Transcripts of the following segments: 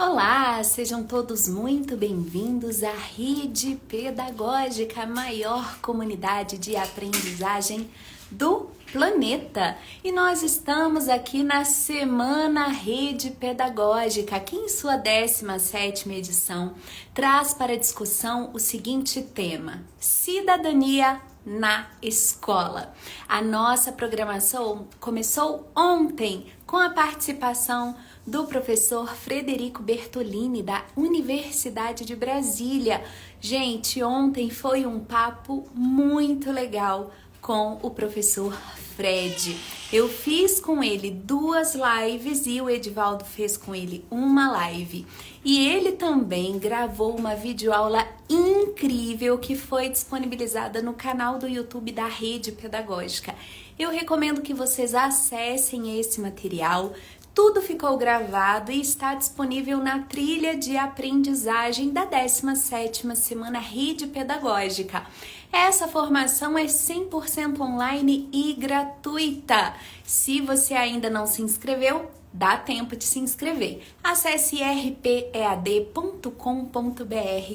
Olá, sejam todos muito bem-vindos à Rede Pedagógica, a maior comunidade de aprendizagem do planeta. E nós estamos aqui na Semana Rede Pedagógica, que em sua 17ª edição traz para discussão o seguinte tema: cidadania na escola. A nossa programação começou ontem com a participação do professor Frederico Bertolini, da Universidade de Brasília. Gente, ontem foi um papo muito legal com o professor Fred. Eu fiz com ele 2 lives e o Edivaldo fez com ele uma live. E ele também gravou uma videoaula incrível que foi disponibilizada no canal do YouTube da Rede Pedagógica. Eu recomendo que vocês acessem esse material. Tudo ficou gravado e está disponível na trilha de aprendizagem da 17ª Semana Rede Pedagógica. Essa formação é 100% online e gratuita. Se você ainda não se inscreveu, dá tempo de se inscrever. Acesse rpead.com.br,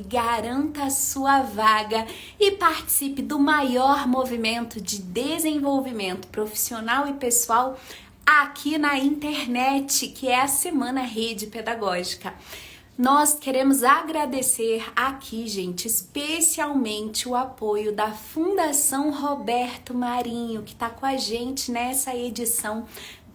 garanta a sua vaga e participe do maior movimento de desenvolvimento profissional e pessoal aqui na internet, que é a Semana Rede Pedagógica. Nós queremos agradecer aqui, gente, especialmente o apoio da Fundação Roberto Marinho, que está com a gente nessa edição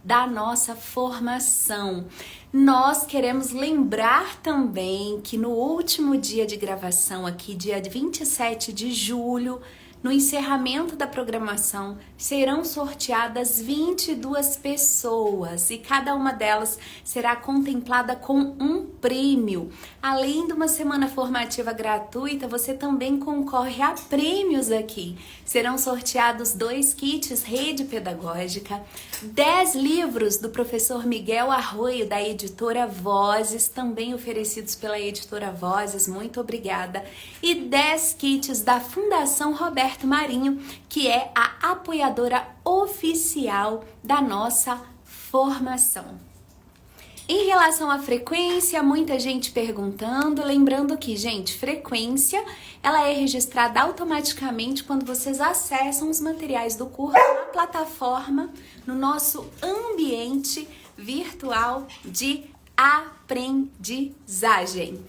da nossa formação. Nós queremos lembrar também que no último dia de gravação aqui, dia 27 de julho, no encerramento da programação, serão sorteadas 22 pessoas e cada uma delas será contemplada com um prêmio. Além de uma semana formativa gratuita, você também concorre a prêmios aqui. Serão sorteados 2 kits Rede Pedagógica, 10 livros do professor Miguel Arroio, da editora Vozes, também oferecidos pela editora Vozes, muito obrigada, e 10 kits da Fundação Roberto Marinho, que é a apoiadora oficial da nossa formação. Em relação à frequência, muita gente perguntando, lembrando que, gente, frequência, ela é registrada automaticamente quando vocês acessam os materiais do curso na plataforma, no nosso ambiente virtual de aprendizagem.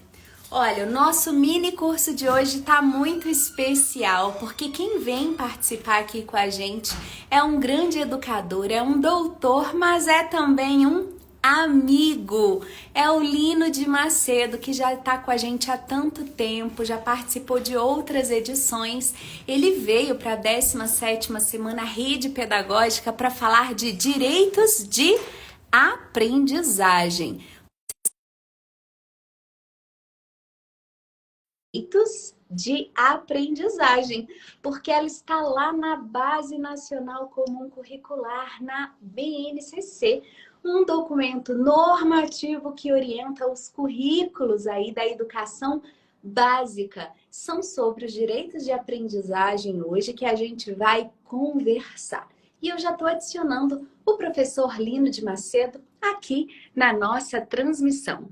Olha, o nosso mini curso de hoje tá muito especial, porque quem vem participar aqui com a gente é um grande educador, é um doutor, mas é também um amigo. É o Lino de Macedo, que já está com a gente há tanto tempo, já participou de outras edições. Ele veio para a 17ª Semana Rede Pedagógica para falar de direitos de aprendizagem. Direitos de aprendizagem, porque ela está lá na Base Nacional Comum Curricular, na BNCC, um documento normativo que orienta os currículos aí da educação básica. São sobre os direitos de aprendizagem hoje que a gente vai conversar. E eu já estou adicionando o professor Lino de Macedo aqui na nossa transmissão.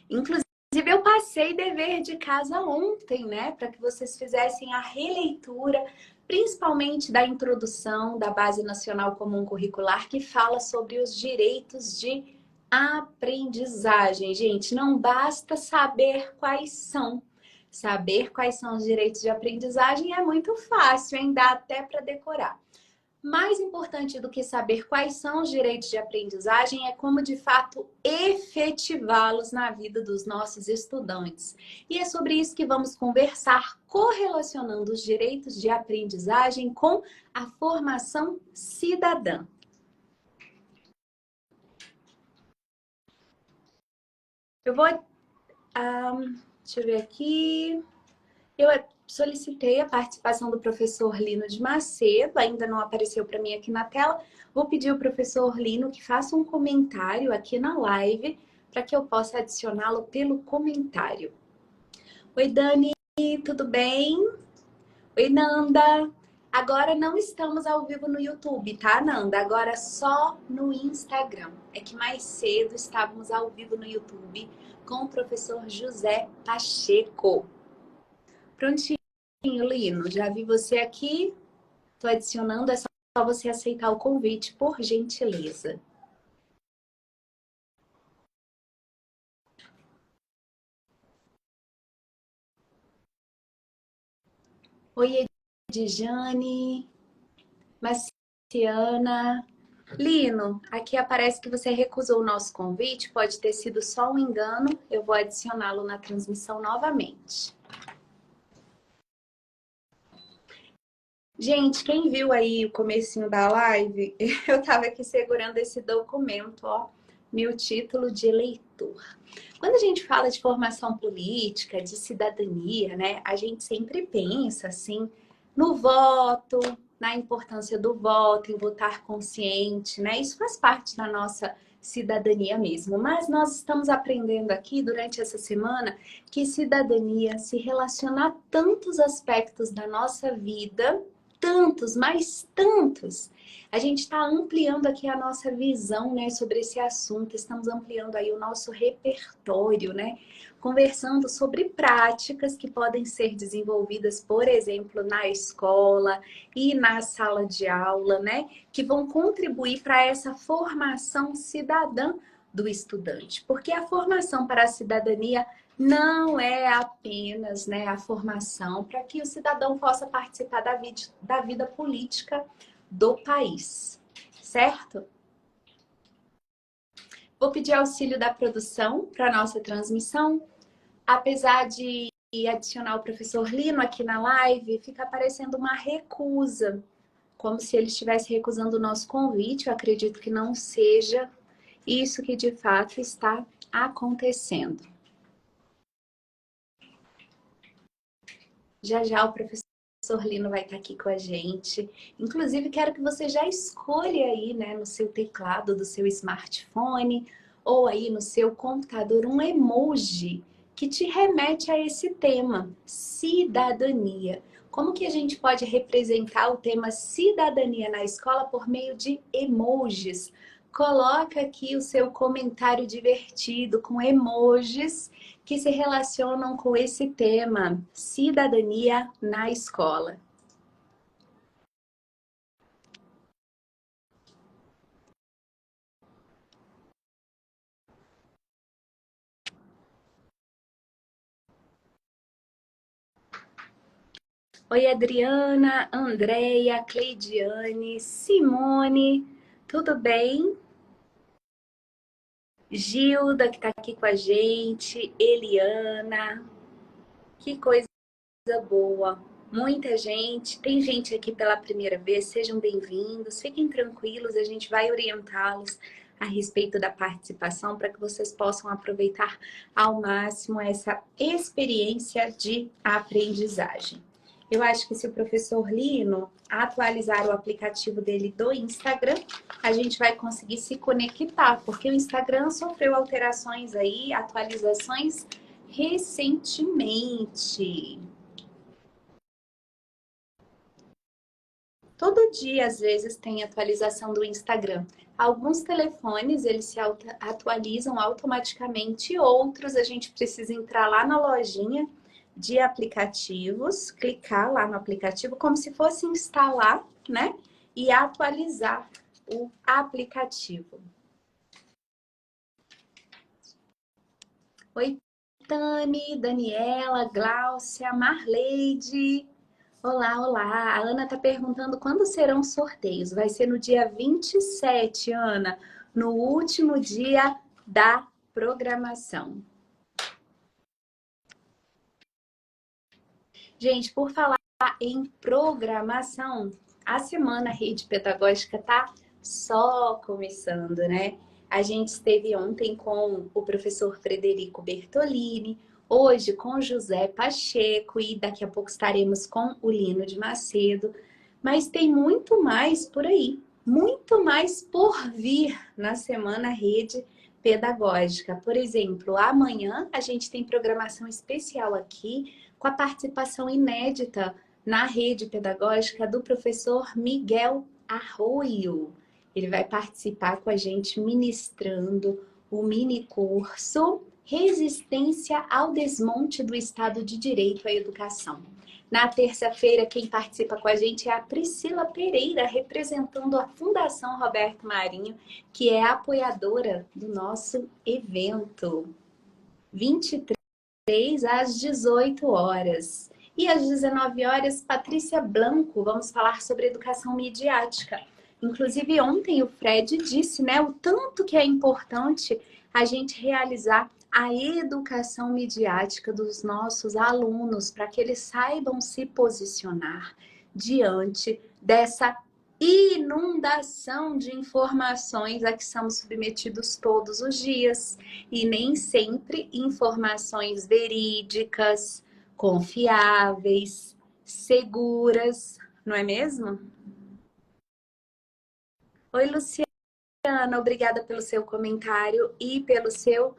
Inclusive, eu passei dever de casa ontem, né, para que vocês fizessem a releitura, principalmente da introdução da Base Nacional Comum Curricular, que fala sobre os direitos de aprendizagem. Gente, não basta saber quais são. Saber quais são os direitos de aprendizagem é muito fácil, hein? Dá até para decorar. Mais importante do que saber quais são os direitos de aprendizagem é como, de fato, efetivá-los na vida dos nossos estudantes. E é sobre isso que vamos conversar, correlacionando os direitos de aprendizagem com a formação cidadã. Eu vou... deixa eu ver aqui... Eu solicitei a participação do professor Lino de Macedo, ainda não apareceu para mim aqui na tela. Vou pedir ao professor Lino que faça um comentário aqui na live, para que eu possa adicioná-lo pelo comentário. Oi, Dani, tudo bem? Oi, Nanda. Agora não estamos ao vivo no YouTube, tá, Nanda? Agora só no Instagram. É que mais cedo estávamos ao vivo no YouTube com o professor José Pacheco. Prontinho, Lino. Já vi você aqui. Tô adicionando, é só você aceitar o convite, por gentileza. Oi, Edjane, Marciana. Lino, aqui aparece que você recusou o nosso convite, pode ter sido só um engano, eu vou adicioná-lo na transmissão novamente. Gente, quem viu aí o comecinho da live, eu tava aqui segurando esse documento, ó, meu título de eleitor. Quando a gente fala de formação política, de cidadania, né, a gente sempre pensa, assim, no voto, na importância do voto, em votar consciente, né? Isso faz parte da nossa cidadania mesmo. Mas nós estamos aprendendo aqui, durante essa semana, que cidadania se relaciona a tantos aspectos da nossa vida, tantos, mas tantos. A gente está ampliando aqui a nossa visão, né, sobre esse assunto, estamos ampliando aí o nosso repertório, né, conversando sobre práticas que podem ser desenvolvidas, por exemplo, na escola e na sala de aula, né, que vão contribuir para essa formação cidadã do estudante, porque a formação para a cidadania não é apenas, né, a formação para que o cidadão possa participar da vida política do país, certo? Vou pedir auxílio da produção para a nossa transmissão. Apesar de adicionar o professor Lino aqui na live, fica aparecendo uma recusa, como se ele estivesse recusando o nosso convite. Eu acredito que não seja isso que de fato está acontecendo. Já já o professor Lino vai estar aqui com a gente. Inclusive, quero que você já escolha aí, né, no seu teclado do seu smartphone ou aí no seu computador um emoji que te remete a esse tema, cidadania. Como que a gente pode representar o tema cidadania na escola por meio de emojis? Coloca aqui o seu comentário divertido com emojis que se relacionam com esse tema, cidadania na escola. Oi, Adriana, Andréia, Cleidiane, Simone, tudo bem? Gilda, que está aqui com a gente, Eliana, que coisa boa. Muita gente, tem gente aqui pela primeira vez, sejam bem-vindos, fiquem tranquilos, a gente vai orientá-los a respeito da participação para que vocês possam aproveitar ao máximo essa experiência de aprendizagem. Eu acho que se o professor Lino atualizar o aplicativo dele do Instagram, a gente vai conseguir se conectar, porque o Instagram sofreu alterações aí, atualizações recentemente. Todo dia, às vezes, tem atualização do Instagram. Alguns telefones, eles se atualizam automaticamente, outros a gente precisa entrar lá na lojinha de aplicativos, clicar lá no aplicativo, como se fosse instalar, né? E atualizar o aplicativo. Oi, Tami, Daniela, Gláucia, Marleide. Olá, olá. A Ana está perguntando quando serão os sorteios. Vai ser no dia 27, Ana, no último dia da programação. Gente, por falar em programação, a semana Rede Pedagógica está só começando, né? A gente esteve ontem com o professor Frederico Bertolini, hoje com José Pacheco e daqui a pouco estaremos com o Lino de Macedo. Mas tem muito mais por aí, muito mais por vir na semana Rede Pedagógica. Por exemplo, amanhã a gente tem programação especial aqui com a participação inédita na rede pedagógica do professor Miguel Arroio. Ele vai participar com a gente ministrando o mini curso Resistência ao Desmonte do Estado de Direito à Educação. Na terça-feira, quem participa com a gente é a Priscila Pereira, representando a Fundação Roberto Marinho, que é apoiadora do nosso evento. 23 às 18 horas. E às 19 horas, Patrícia Blanco, vamos falar sobre educação midiática. Inclusive, ontem o Fred disse, né, o tanto que é importante a gente realizar a educação midiática dos nossos alunos, para que eles saibam se posicionar diante dessa inundação de informações a que somos submetidos todos os dias. E nem sempre informações verídicas, confiáveis, seguras, não é mesmo? Oi, Luciana, obrigada pelo seu comentário e pelo seu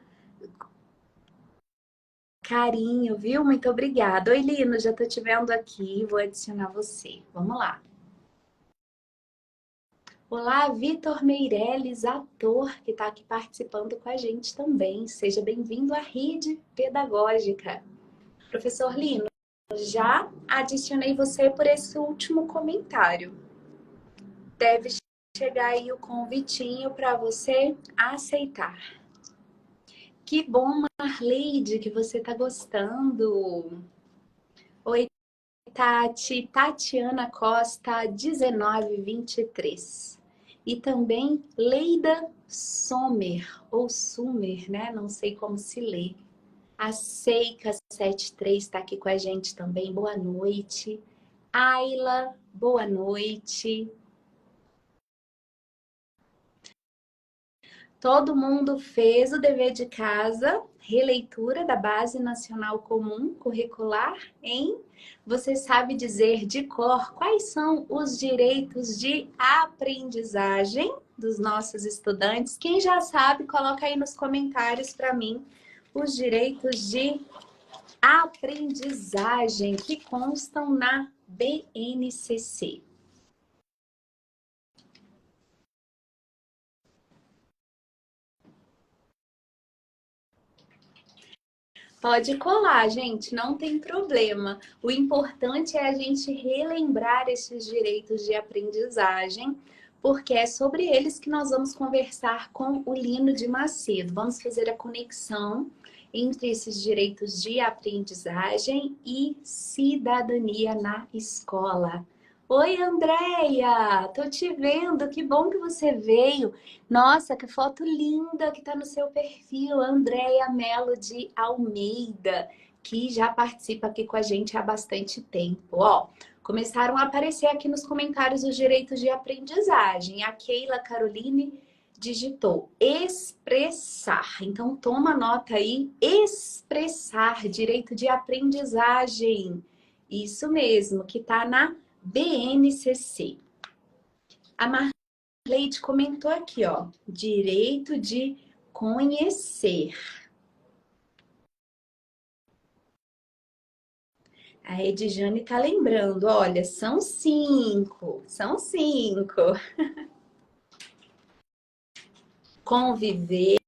carinho, viu? Muito obrigada. Oi, Lino, já tô te vendo aqui, vou adicionar você. Vamos lá. Olá, Vitor Meirelles, ator, que está aqui participando com a gente também. Seja bem-vindo à Rede Pedagógica. Professor Lino, já adicionei você por esse último comentário. Deve chegar aí o convitinho para você aceitar. Que bom, Marleide, que você está gostando. Oi, Tati, Tatiana Costa, 1923. E também Leida Sommer, ou Sumer, né? Não sei como se lê. A Seica 73 está aqui com a gente também. Boa noite. Ayla, boa noite. Todo mundo fez o dever de casa, releitura da Base Nacional Comum Curricular, hein? Você sabe dizer de cor quais são os direitos de aprendizagem dos nossos estudantes? Quem já sabe, coloca aí nos comentários para mim os direitos de aprendizagem que constam na BNCC. Pode colar, gente, não tem problema. O importante é a gente relembrar esses direitos de aprendizagem, porque é sobre eles que nós vamos conversar com o Lino de Macedo. Vamos fazer a conexão entre esses direitos de aprendizagem e cidadania na escola. Oi, Andréia! Tô te vendo, que bom que você veio. Nossa, que foto linda que tá no seu perfil, Andréia Melo de Almeida, que já participa aqui com a gente há bastante tempo. Ó, começaram a aparecer aqui nos comentários os direitos de aprendizagem. A Keila Caroline digitou expressar. Então, toma nota aí, expressar, direito de aprendizagem. Isso mesmo, que tá na BNCC. A Marleide comentou aqui, ó, direito de conhecer. A Edjane tá lembrando, olha, são 5, são 5. Conviver,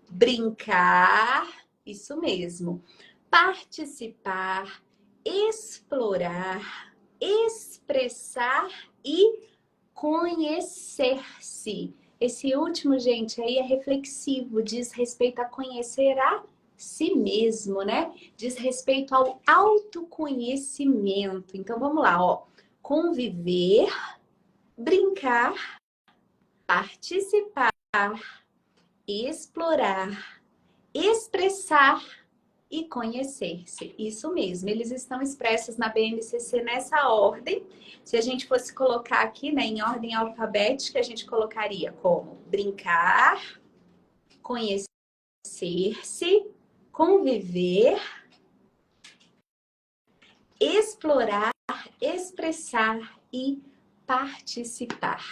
brincar, isso mesmo. Participar, explorar, expressar e conhecer-se. Esse último, gente, aí é reflexivo, diz respeito a conhecer a si mesmo, né? Diz respeito ao autoconhecimento. Então, vamos lá, ó. Conviver, brincar, participar, explorar, expressar e conhecer-se. Isso mesmo, eles estão expressos na BNCC nessa ordem. Se a gente fosse colocar aqui, né, em ordem alfabética, a gente colocaria como brincar, conhecer-se, conviver, explorar, expressar e participar.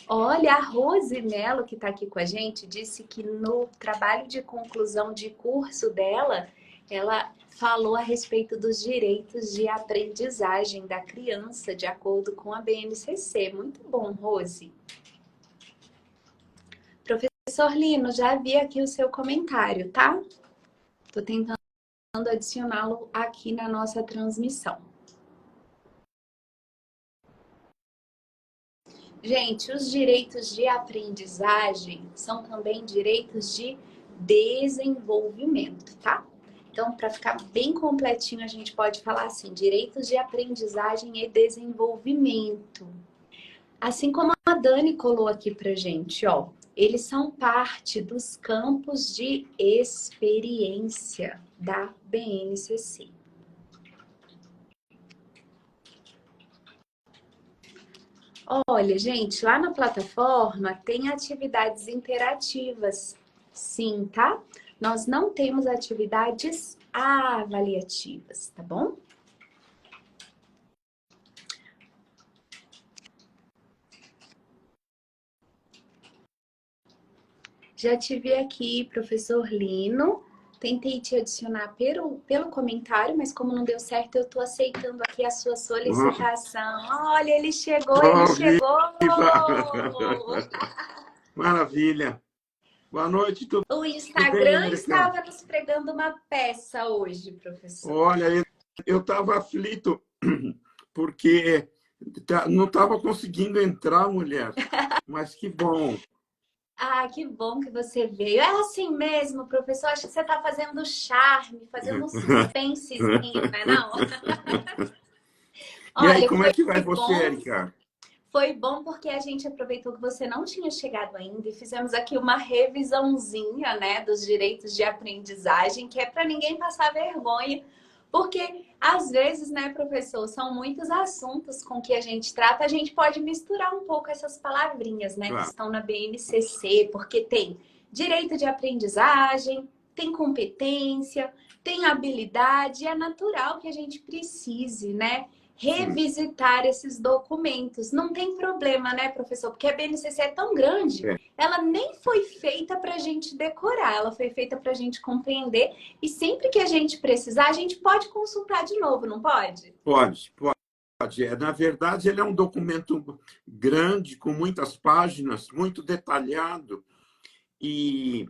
Olha, a Rose Mello, que está aqui com a gente, disse que no trabalho de conclusão de curso dela, ela falou a respeito dos direitos de aprendizagem da criança, de acordo com a BNCC. Muito bom, Rose. Professor Lino, já vi aqui o seu comentário, tá? Estou tentando adicioná-lo aqui na nossa transmissão. Gente, os direitos de aprendizagem são também direitos de desenvolvimento, tá? Então, para ficar bem completinho, a gente pode falar assim, direitos de aprendizagem e desenvolvimento. Assim como a Dani colou aqui pra gente, ó, eles são parte dos campos de experiência da BNCC. Olha, gente, lá na plataforma tem atividades interativas, sim, tá? Nós não temos atividades avaliativas, tá bom? Já te vi aqui, professor Lino. Tentei te adicionar pelo comentário, mas como não deu certo, eu tô aceitando aqui a sua solicitação. Olha, ele chegou, ele chegou! Maravilha! Boa noite, tudo O bem, Instagram Érica? estava nos pregando uma peça hoje, professor. Olha, eu estava aflito, porque não estava conseguindo entrar, mulher. Mas que bom. Ah, que bom que você veio. É assim mesmo, professor. Acho que você está fazendo charme, fazendo um suspensezinho, não é não? E aí, Olha, como é que vai você, Érica? foi bom porque a gente aproveitou que você não tinha chegado ainda e fizemos aqui uma revisãozinha, né, dos direitos de aprendizagem, que é para ninguém passar vergonha, porque às vezes, né, professor, são muitos assuntos com que a gente trata, a gente pode misturar um pouco essas palavrinhas, né, Claro. que estão na BNCC, porque tem direito de aprendizagem, tem competência, tem habilidade, é natural que a gente precise, né, revisitar esses documentos. Não tem problema, né, professor? Porque a BNCC é tão grande, ela nem foi feita para a gente decorar, ela foi feita para a gente compreender e sempre que a gente precisar, a gente pode consultar de novo, não pode? Pode. Na verdade, ele é um documento grande, com muitas páginas, muito detalhado. E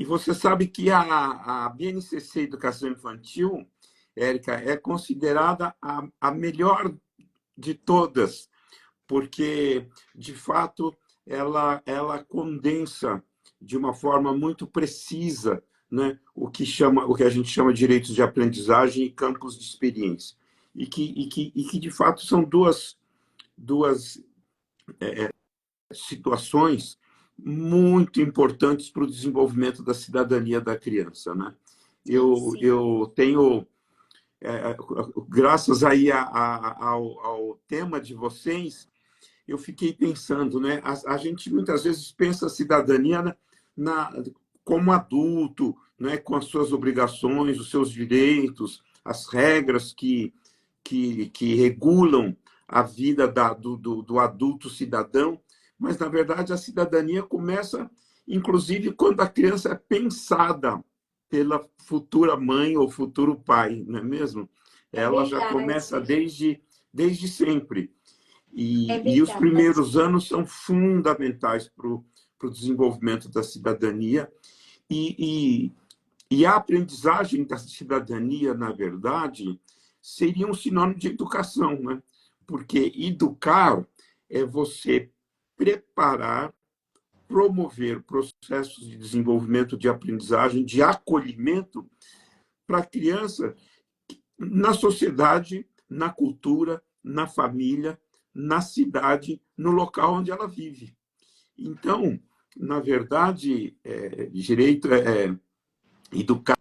você sabe que a BNCC Educação Infantil, Érica, é considerada a melhor de todas, porque, de fato, ela condensa de uma forma muito precisa, né, o que a gente chama de direitos de aprendizagem e campos de experiência. E que de fato, são duas situações muito importantes para o desenvolvimento da cidadania da criança, né? Eu tenho, graças aí ao tema de vocês, eu fiquei pensando, né? A gente muitas vezes pensa a cidadania como adulto, né? Com as suas obrigações, os seus direitos, as regras que regulam a vida do adulto cidadão, mas, na verdade, a cidadania começa, inclusive, quando a criança é pensada pela futura mãe ou futuro pai, não é mesmo? Ela já começa desde sempre. E os primeiros anos são fundamentais para o desenvolvimento da cidadania. E a aprendizagem da cidadania, na verdade, seria um sinônimo de educação, né? Porque educar é você preparar, promover processos de desenvolvimento de aprendizagem, de acolhimento para a criança na sociedade, na cultura, na família, na cidade, no local onde ela vive. Então, na verdade, direito é educar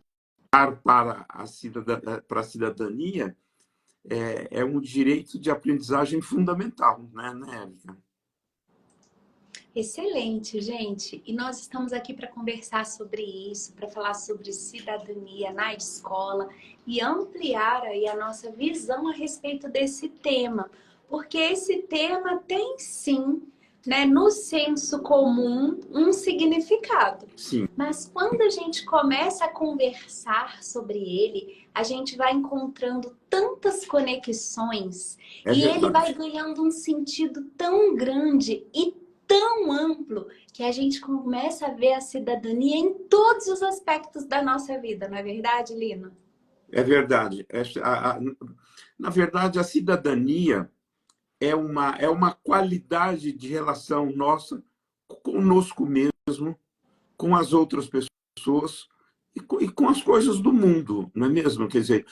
para a cidadania é um direito de aprendizagem fundamental, né, Érica? Excelente, gente. E nós estamos aqui para conversar sobre isso, para falar sobre cidadania na escola e ampliar aí a nossa visão a respeito desse tema. Porque esse tema tem sim né, no senso comum, um significado. Sim, Mas quando a gente começa a conversar sobre ele, a gente vai encontrando tantas conexões é e ele vai verdade. ganhando um sentido tão grande e tão amplo que a gente começa a ver a cidadania em todos os aspectos da nossa vida, não é verdade, Lino? É verdade. Na verdade, a cidadania é uma qualidade de relação nossa conosco mesmo, com as outras pessoas e com as coisas do mundo, não é mesmo? Quer dizer,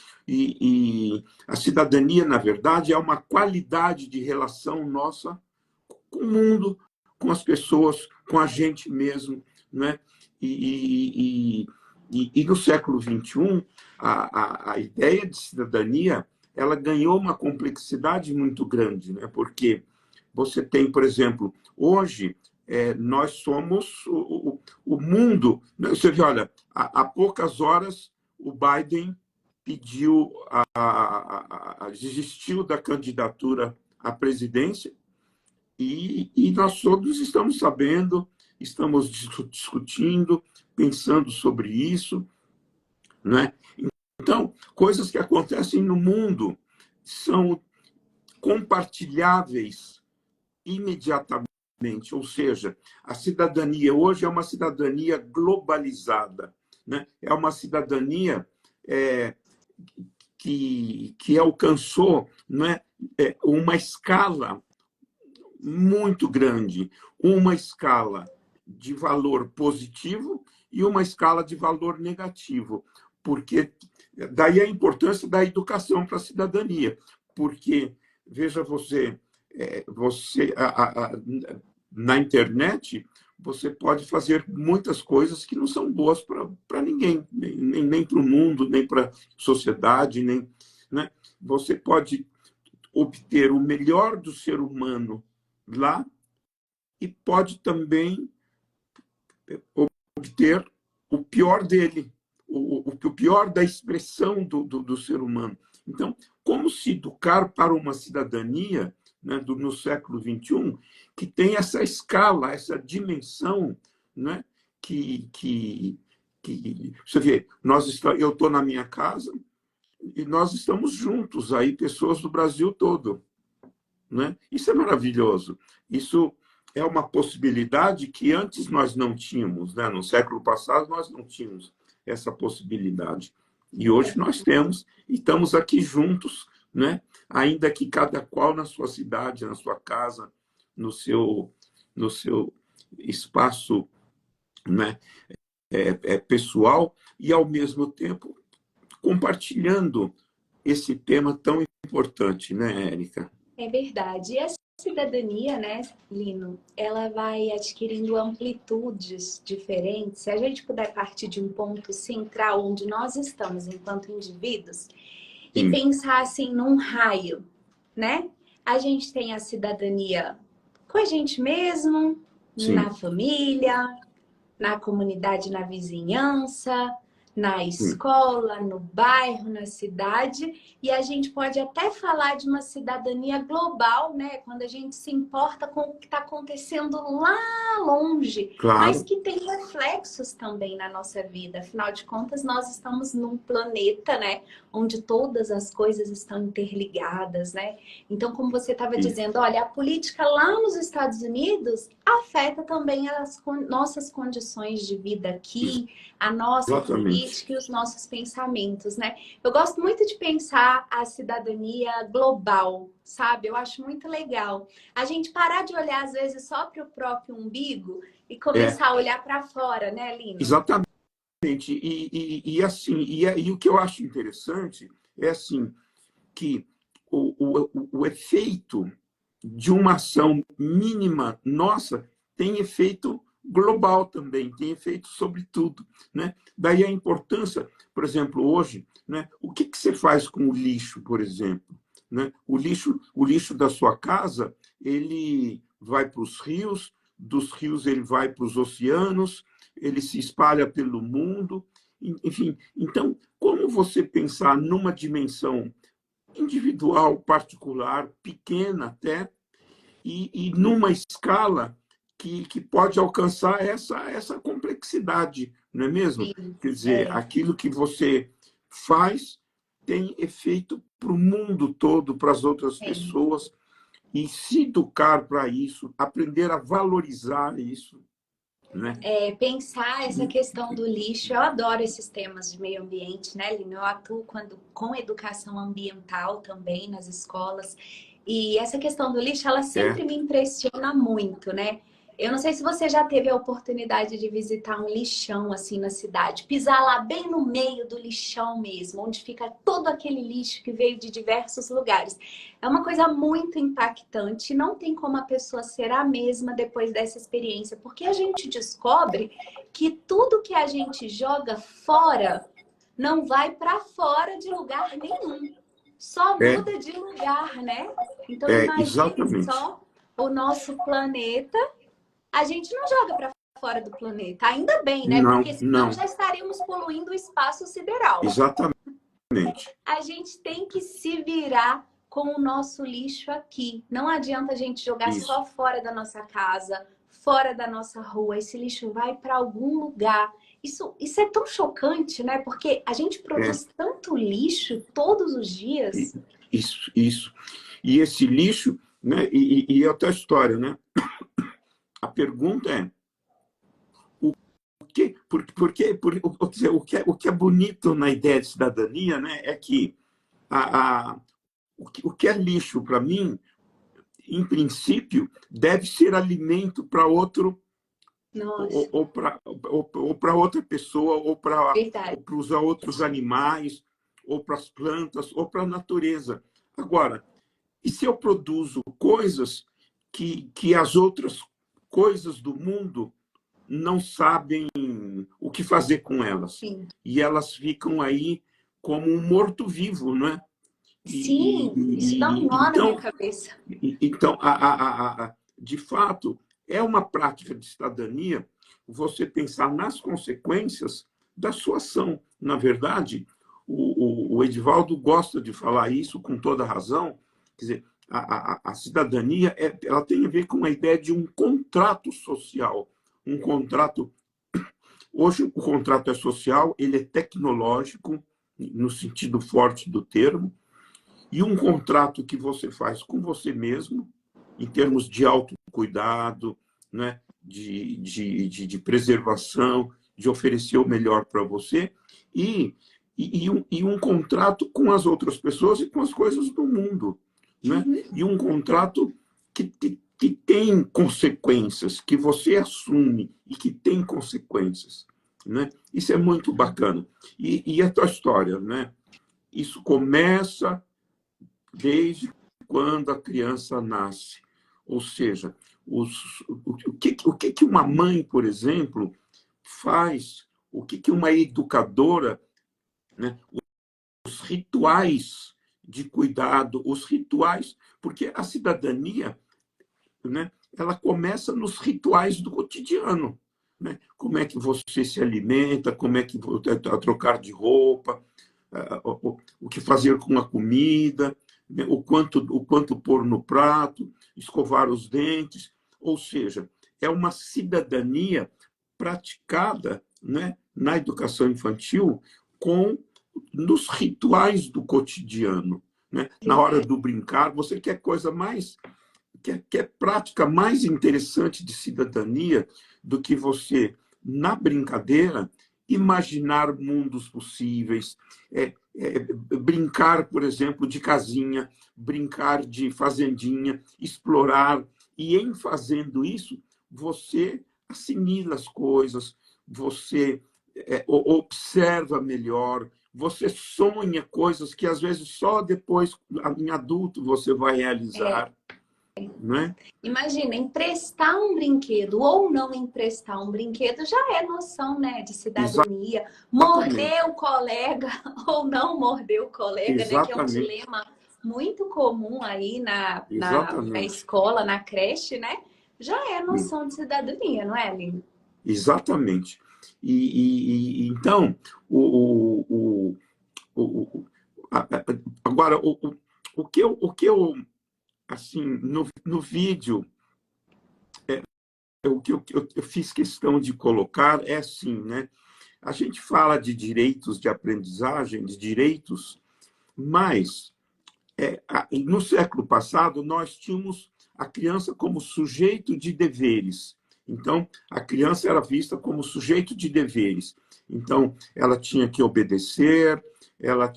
a cidadania, na verdade, é uma qualidade de relação nossa com o mundo, com as pessoas, com a gente mesmo, né? E no século XXI, a ideia de cidadania ela ganhou uma complexidade muito grande, né? Porque você tem, por exemplo, hoje nós somos o mundo. Né? Você vê, olha, há poucas horas o Biden pediu, desistiu da candidatura à presidência e nós todos estamos sabendo, estamos discutindo, pensando sobre isso, né? Então, coisas que acontecem no mundo são compartilháveis imediatamente, ou seja, a cidadania hoje é uma cidadania globalizada, né? É uma cidadania é, que alcançou, né, uma escala muito grande, uma escala de valor positivo e uma escala de valor negativo, porque daí a importância da educação para a cidadania, porque veja você, na internet você pode fazer muitas coisas que não são boas para ninguém, nem para o mundo, nem para a sociedade, nem, né? Você pode obter o melhor do ser humano lá e pode também obter o pior dele, o pior da expressão do ser humano. Então, como se educar para uma cidadania, né, no século XXI que tem essa escala, essa dimensão, né, que você vê, eu estou na minha casa e nós estamos juntos aí, pessoas do Brasil todo. Né? Isso é maravilhoso. Isso é uma possibilidade que antes nós não tínhamos. Né? No século passado, nós não tínhamos essa possibilidade. E hoje nós temos, e estamos aqui juntos, né? Ainda que cada qual na sua cidade, na sua casa, no seu espaço, né? Pessoal, e ao mesmo tempo compartilhando esse tema tão importante, né, Érica? É verdade. E a cidadania, né, Lino, ela vai adquirindo amplitudes diferentes. Se a gente puder partir de um ponto central onde nós estamos enquanto indivíduos e Sim, pensar assim num raio, né? A gente tem a cidadania com a gente mesmo, na sim, família, na comunidade, na vizinhança, na sim. escola, no bairro, na cidade, e a gente pode até falar de uma cidadania global, né? Quando a gente se importa com o que está acontecendo lá longe, mas Claro, que tem reflexos também na nossa vida. Afinal de contas, nós estamos num planeta, né? Onde todas as coisas estão interligadas, né? Então, como você estava sim, dizendo, olha, a política lá nos Estados Unidos afeta também as nossas condições de vida aqui, a nossa exatamente. política e os nossos pensamentos, né? Eu gosto muito de pensar a cidadania global, sabe? Eu acho muito legal. A gente parar de olhar, às vezes, só para o próprio umbigo e É, começar a olhar para fora, né, Lino? exatamente. Assim, e o que eu acho interessante é assim que o efeito de uma ação mínima nossa tem efeito global também, tem efeito sobre tudo, né? Daí a importância, por exemplo, hoje, né? O que você faz com o lixo, por exemplo, né? O lixo da sua casa, ele vai para os rios, dos rios ele vai para os oceanos, ele se espalha pelo mundo, enfim. Então, como você pensar numa dimensão individual, particular, pequena até, e numa escala que pode alcançar essa complexidade, não é mesmo? Sim, Quer dizer, é, aquilo que você faz tem efeito para o mundo todo, para as outras tem. pessoas, e se educar para isso, aprender a valorizar isso, né? Pensar essa questão do lixo, eu adoro esses temas de meio ambiente, né, Lina? Eu atuo com educação ambiental também nas escolas. E essa questão do lixo, ela É, sempre me impressiona muito, né? Eu não sei se você já teve a oportunidade de visitar um lixão assim na cidade, pisar lá bem no meio do lixão mesmo, onde fica todo aquele lixo que veio de diversos lugares. É uma coisa muito impactante, não tem como a pessoa ser a mesma depois dessa experiência, porque a gente descobre que tudo que a gente joga fora não vai para fora de lugar nenhum. Só é, muda de lugar, né? Então imagine exatamente. só o nosso planeta, a gente não joga para fora do planeta. Ainda bem, né? Não, Porque senão não, já estaríamos poluindo o espaço sideral. exatamente. A gente tem que se virar com o nosso lixo aqui. Não adianta a gente jogar Isso. só fora da nossa casa, fora da nossa rua. Esse lixo vai para algum lugar. Isso é tão chocante, né? Porque a gente É, produz tanto lixo todos os i- dias. isso, isso. E esse lixo, né? E é outra história, né? A pergunta é quer dizer, o que é bonito na ideia de cidadania, né? É que o que é lixo para mim, em princípio, deve ser alimento para outro Nossa, ou para outra pessoa, verdade. ou para os outros animais, ou para as plantas, ou para a natureza. Agora, e se eu produzo coisas que as outras coisas do mundo não sabem o que fazer com elas? Sim. E elas ficam aí como um morto-vivo, não é? Sim, isso dá um nó na minha Então, cabeça. então de fato, é uma prática de cidadania você pensar nas consequências da sua ação. Na verdade, o Edivaldo gosta de falar isso com toda razão. Quer dizer, a cidadania ela tem a ver com a ideia de um contrato social. Um contrato. Hoje, o contrato é social, ele é tecnológico, no sentido forte do termo, e um contrato que você faz com você mesmo, em termos de autocuidado, né? de preservação, de oferecer o melhor para você, e, e um contrato com as outras pessoas e com as coisas do mundo. Né? Uhum. E um contrato que tem consequências, que você assume e que tem consequências. Né? Isso é muito bacana. E a tua história, né? Isso começa desde quando a criança nasce. Ou seja, o que uma mãe, por exemplo, faz, o que uma educadora, né, os rituais de cuidado, os rituais, porque a cidadania, né, ela começa nos rituais do cotidiano. Né? Como é que você se alimenta, como é que trocar de roupa, o que fazer com a comida, né? O quanto pôr no prato, escovar os dentes. Ou seja, é uma cidadania praticada, né, na educação infantil com nos rituais do cotidiano. Né? Na hora Verdade. do brincar, você quer coisa mais quer prática mais interessante de cidadania do que você, na brincadeira, imaginar mundos possíveis, brincar, por exemplo, de casinha, brincar de fazendinha, explorar. E em fazendo isso, você assimila as coisas, você observa melhor, você sonha coisas que às vezes só depois, em adulto, você vai É, realizar. Né? imagina, emprestar um brinquedo ou não emprestar um brinquedo já é noção, né, de cidadania. Exatamente, Morder o colega ou não morder o colega, né, que é um exatamente, dilema muito comum aí na exatamente, escola, na creche, né? Já é noção de cidadania, não é, Aline? exatamente. Então, o, o, o, agora, o que eu assim, no vídeo, o que eu fiz questão de colocar é assim, né? A gente fala de direitos de aprendizagem, de direitos, mas no século passado nós tínhamos a criança como sujeito de deveres. Então, a criança era vista como sujeito de deveres. Então, ela tinha que obedecer, ela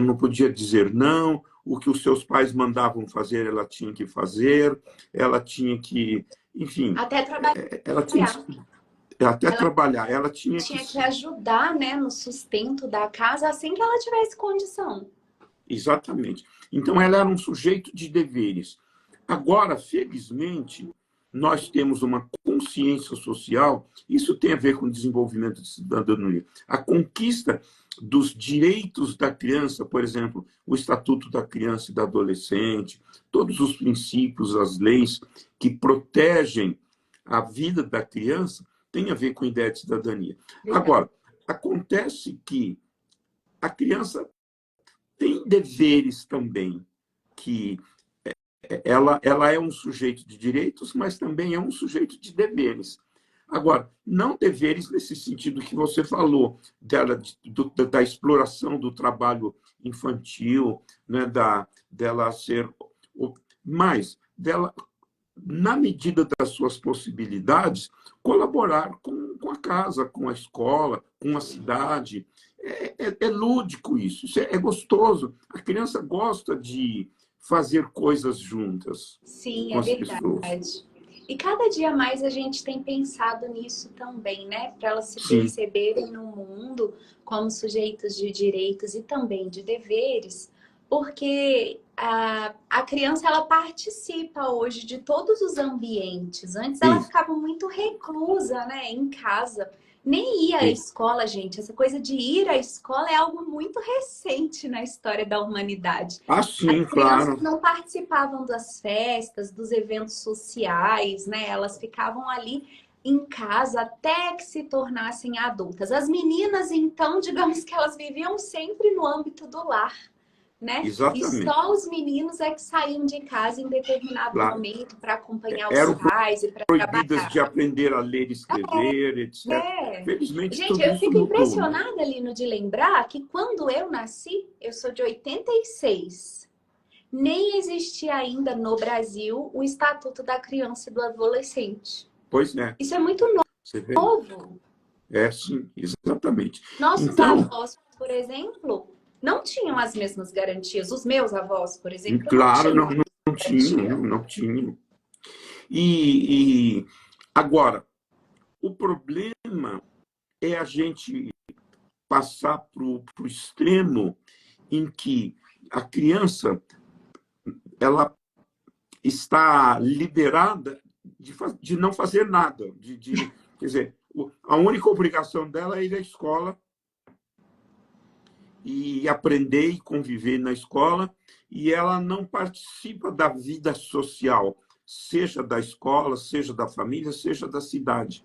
não podia dizer não, o que os seus pais mandavam fazer, ela tinha que fazer, ela tinha que, enfim, Até trabalhar. ela tinha até Ela trabalhar, ela tinha que. tinha que ajudar, né, no sustento da casa assim que ela tivesse condição. Exatamente. Então, ela era um sujeito de deveres. Agora, felizmente, nós temos uma consciência social, isso tem a ver com o desenvolvimento de cidadania. A conquista dos direitos da criança, por exemplo, o Estatuto da Criança e do Adolescente, todos os princípios, as leis que protegem a vida da criança, tem a ver com a ideia de cidadania. Agora, acontece que a criança tem deveres também, que ela é um sujeito de direitos, mas também é um sujeito de deveres. Agora, não deveres nesse sentido que você falou, da exploração do trabalho infantil, né, dela ser. Mas dela, na medida das suas possibilidades, colaborar com a casa, com a escola, com a cidade. É lúdico isso, é gostoso. A criança gosta de fazer coisas juntas Sim, com é as pessoas. verdade. E cada dia mais a gente tem pensado nisso também, né? Para elas se Sim, perceberem no mundo como sujeitos de direitos e também de deveres, porque a criança ela participa hoje de todos os ambientes. Antes ela sim, ficava muito reclusa, né, em casa. Nem ia à sim. escola, gente. Essa coisa de ir à escola é algo muito recente na história da humanidade. Ah, As sim, crianças claro. não participavam das festas, dos eventos sociais, né? Elas ficavam ali em casa até que se tornassem adultas. As meninas, então, digamos que elas viviam sempre no âmbito do lar, né? E Exatamente. só os meninos é que saíam de casa em determinado Lá momento para acompanhar os eram pais e para proibidas de trabalhar. aprender a ler e escrever, etc. É. Felizmente, Gente, tudo eu isso fico mudou, né? impressionada, Lino, de lembrar que quando eu nasci, eu sou de 86. Nem existia ainda no Brasil o Estatuto da Criança e do Adolescente. Pois é, Isso é muito você vê. novo. É, sim, exatamente. Nossos Então, avós, por exemplo, não tinham as mesmas garantias. Os meus avós, por exemplo, não claro, tinham não, a não mesma tinham, garantia. não tinham. E agora, o problema é a gente passar para o extremo em que a criança ela está liberada de não fazer nada, quer dizer, a única obrigação dela é ir à escola e aprender e conviver na escola, e ela não participa da vida social, seja da escola, seja da família, seja da cidade.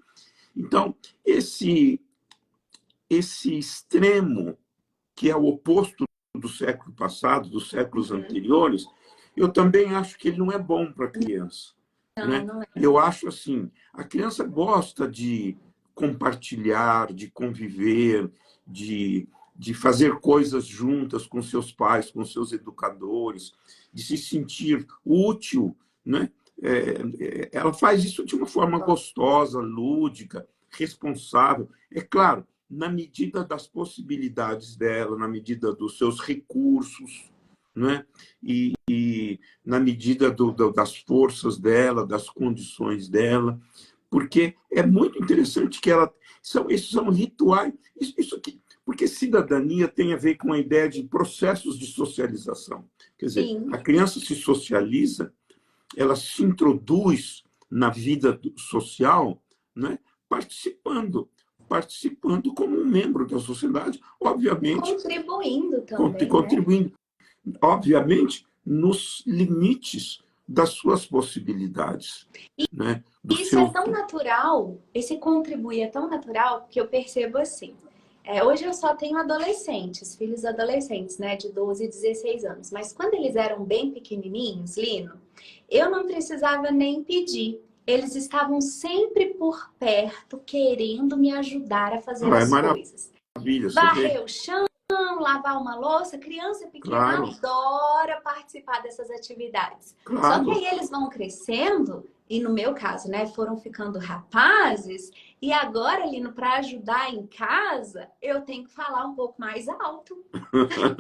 Então, esse extremo, que é o oposto do século passado, dos séculos Uhum. anteriores, eu também acho que ele não é bom para a criança, Não, né? não é. Eu acho assim, a criança gosta de compartilhar, de conviver, de fazer coisas juntas com seus pais, com seus educadores, de se sentir útil, né? Ela faz isso de uma forma gostosa, lúdica, responsável. É claro, na medida das possibilidades dela, na medida dos seus recursos, né? E na medida das forças dela, das condições dela, porque é muito interessante que esses são rituais, isso aqui, porque cidadania tem a ver com a ideia de processos de socialização. Quer dizer, Sim. a criança se socializa, ela se introduz na vida social, né, participando, participando como um membro da sociedade, E obviamente, contribuindo também, né? contribuindo, obviamente, nos limites das suas possibilidades, né, do Isso é seu. tão natural, esse contribuir é tão natural que eu percebo assim. Hoje eu só tenho adolescentes, filhos adolescentes, né, de 12 e 16 anos. Mas quando eles eram bem pequenininhos, Lino, eu não precisava nem pedir. Eles estavam sempre por perto, querendo me ajudar a fazer Ah, é as coisas. maravilha, você vê. Varrer o chão, lavar uma louça, criança pequena Claro, adora participar dessas atividades. Só que claro. aí eles vão crescendo, e no meu caso, né, foram ficando rapazes, e agora, Lino, para ajudar em casa, eu tenho que falar um pouco mais alto.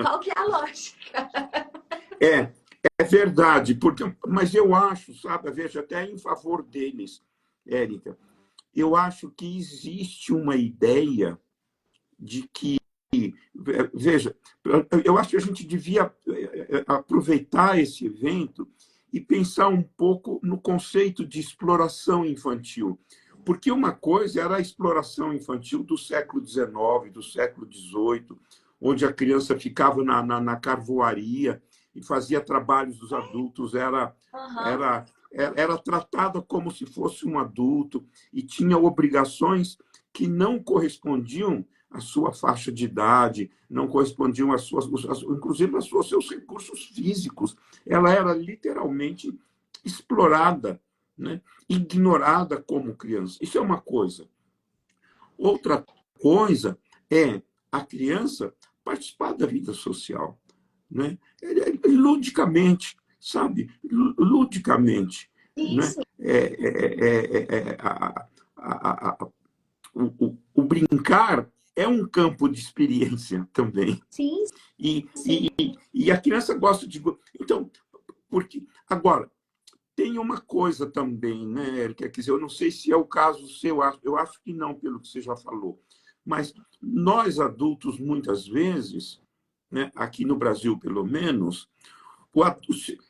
Qual que é a lógica? É, é verdade, porque, mas eu acho, sabe, veja, até em favor deles, Érica, eu acho que existe uma ideia de que, veja, eu acho que a gente devia aproveitar esse evento e pensar um pouco no conceito de exploração infantil. Porque uma coisa era a exploração infantil do século XIX, do século XVIII, onde a criança ficava na carvoaria e fazia trabalhos dos adultos, Aham. era, era tratada como se fosse um adulto e tinha obrigações que não correspondiam à sua faixa de idade, não correspondiam às suas, inclusive aos seus recursos físicos. Ela era literalmente explorada, né? Ignorada como criança. Isso é uma coisa. Outra coisa é a criança participar da vida social, né? Ludicamente, sabe? Ludicamente, né? Isso, O brincar é um campo de experiência também. sim, E, sim. e, e a criança gosta de. Então, porque. Agora, tem uma coisa também, né, Érica? Quer dizer, eu não sei se é o caso seu, eu acho que não, pelo que você já falou. Mas nós, adultos, muitas vezes, né, aqui no Brasil, pelo menos,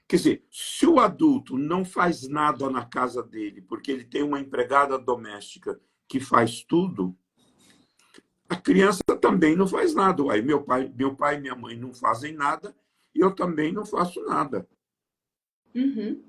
quer dizer, se o adulto não faz nada na casa dele, porque ele tem uma empregada doméstica que faz tudo, a criança também não faz nada. Uai, meu pai e minha mãe não fazem nada, e eu também não faço nada. Uhum.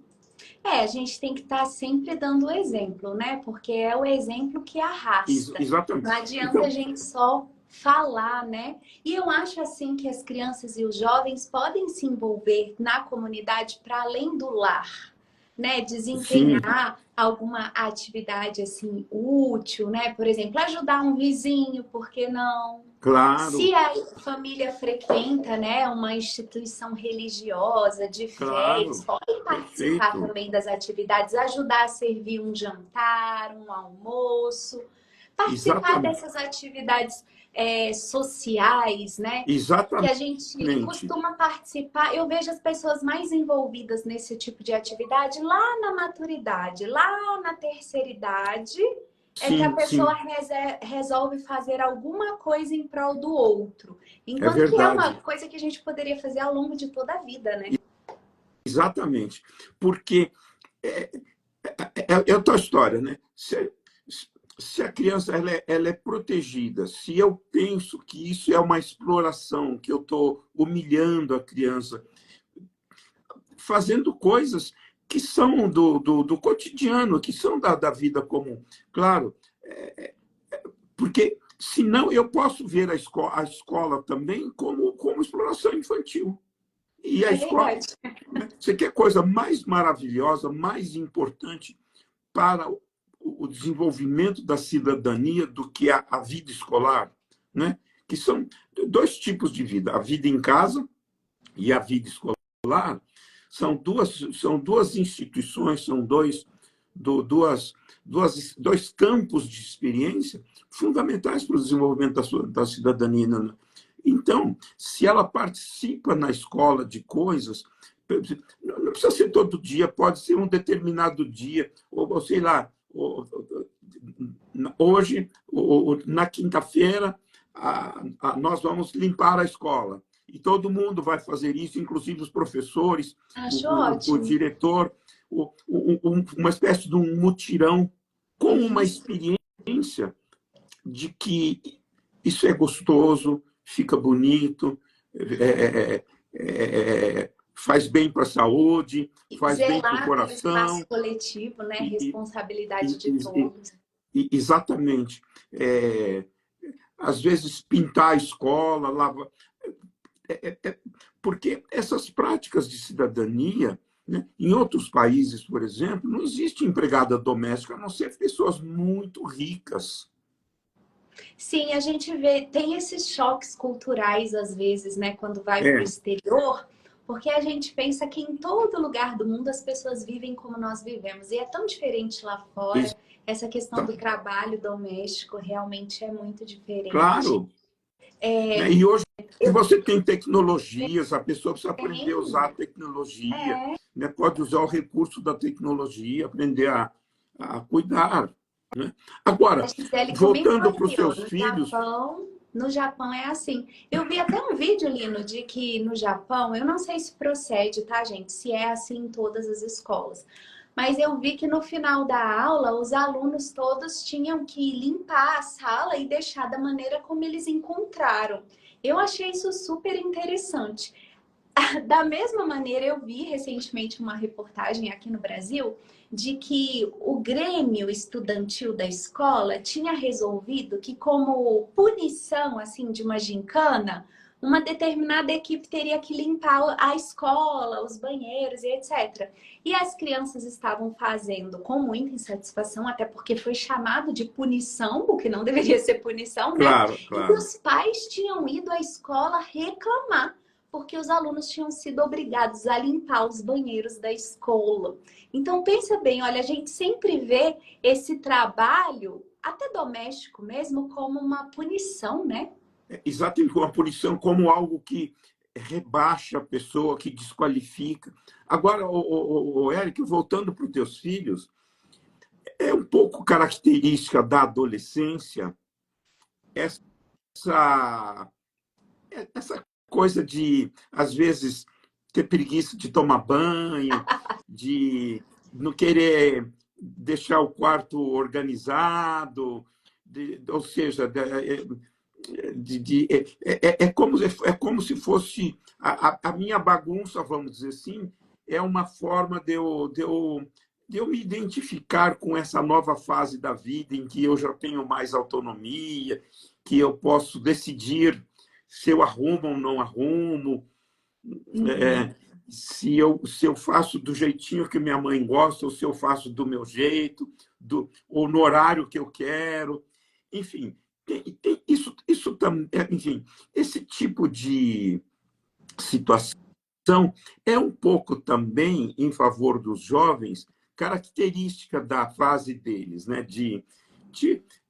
A gente tem que estar sempre dando o exemplo, né? Porque é o exemplo que arrasta. Não Exatamente. adianta a Então, gente só falar, né? E eu acho assim que as crianças e os jovens podem se envolver na comunidade para além do lar, né? sim, Desempenhar alguma atividade assim útil, né? Por exemplo, ajudar um vizinho, por que não? Se claro, a família frequenta, né, uma instituição religiosa de fé, eles claro, podem participar perfeito. também das atividades, ajudar a servir um jantar, um almoço, participar Exatamente. dessas atividades sociais, né? Que a gente Exatamente. costuma participar. Eu vejo as pessoas mais envolvidas nesse tipo de atividade lá na maturidade, lá na terceira idade, é que a Sim, pessoa sim, resolve fazer alguma coisa em prol do outro. é Enquanto que é uma verdade. coisa que a gente poderia fazer ao longo de toda a vida, né? Exatamente. Porque é, é a tua história, né? Se a criança ela é protegida, se eu penso que isso é uma exploração, que eu estou humilhando a criança, fazendo coisas que são do cotidiano, que são da vida comum. Claro, porque senão eu posso ver a escola também como exploração infantil. E a É escola, verdade. né? Você quer coisa mais maravilhosa, mais importante para o desenvolvimento da cidadania do que a vida escolar, né? Que são dois tipos de vida, a vida em casa e a vida escolar. São duas instituições, são dois campos de experiência fundamentais para o desenvolvimento da cidadania. Então, se ela participa na escola de coisas, não precisa ser todo dia, pode ser um determinado dia, ou sei lá, hoje, na quinta-feira, nós vamos limpar a escola. E todo mundo vai fazer isso, inclusive os professores, Acho o ótimo. diretor, uma espécie de um mutirão com uma Isso. experiência de que isso é gostoso, fica bonito, faz bem para a saúde, faz bem para o Zelar pelo espaço coração. coletivo, né? E, Responsabilidade e, de e, todos. exatamente. às vezes pintar a escola, lavar. Porque essas práticas de cidadania, né, em outros países, por exemplo, não existe empregada doméstica, a não ser pessoas muito ricas. Sim, a gente vê, tem esses choques culturais às vezes, né, quando vai para o É, exterior, porque a gente pensa que em todo lugar do mundo as pessoas vivem como nós vivemos, e é tão diferente lá fora. Essa questão do trabalho doméstico realmente é muito diferente. claro. Né? E hoje você tem tecnologias, a pessoa precisa aprender a usar a Tem, tecnologia, é, né? Pode usar o recurso da tecnologia, aprender a cuidar. Né? a Agora, Gisele comentou voltando para os aqui, ó, seus filhos, No Japão é assim. Eu vi até um vídeo, Lino, de que no Japão, eu não sei se procede, tá, gente? Se é assim em todas as escolas. Mas eu vi que no final da aula, os alunos todos tinham que limpar a sala e deixar da maneira como eles encontraram. Eu achei isso super interessante. Da mesma maneira, eu vi recentemente uma reportagem aqui no Brasil de que o Grêmio Estudantil da escola tinha resolvido que, como punição assim de uma gincana, uma determinada equipe teria que limpar a escola, os banheiros e etc. E as crianças estavam fazendo com muita insatisfação, até porque foi chamado de punição, o que não deveria ser punição, né? claro, E claro. os pais tinham ido à escola reclamar porque os alunos tinham sido obrigados a limpar os banheiros da escola. Então, pensa bem, olha, a gente sempre vê esse trabalho, até doméstico mesmo, como uma punição, né? Exatamente, uma punição como algo que rebaixa a pessoa, que desqualifica. Agora, o Érico, voltando para os teus filhos, é um pouco característica da adolescência essa, essa coisa de, às vezes, ter preguiça de tomar banho, de não querer deixar o quarto organizado, ou seja, é como se fosse a minha bagunça, vamos dizer assim, é uma forma de eu me identificar com essa nova fase da vida em que eu já tenho mais autonomia, que eu posso decidir se eu arrumo ou não arrumo, Uhum. é, se eu faço do jeitinho que minha mãe gosta, ou se eu faço do meu jeito, ou no horário que eu quero. Enfim, isso também, enfim, esse tipo de situação é um pouco também em favor dos jovens, característica da fase deles, né? De,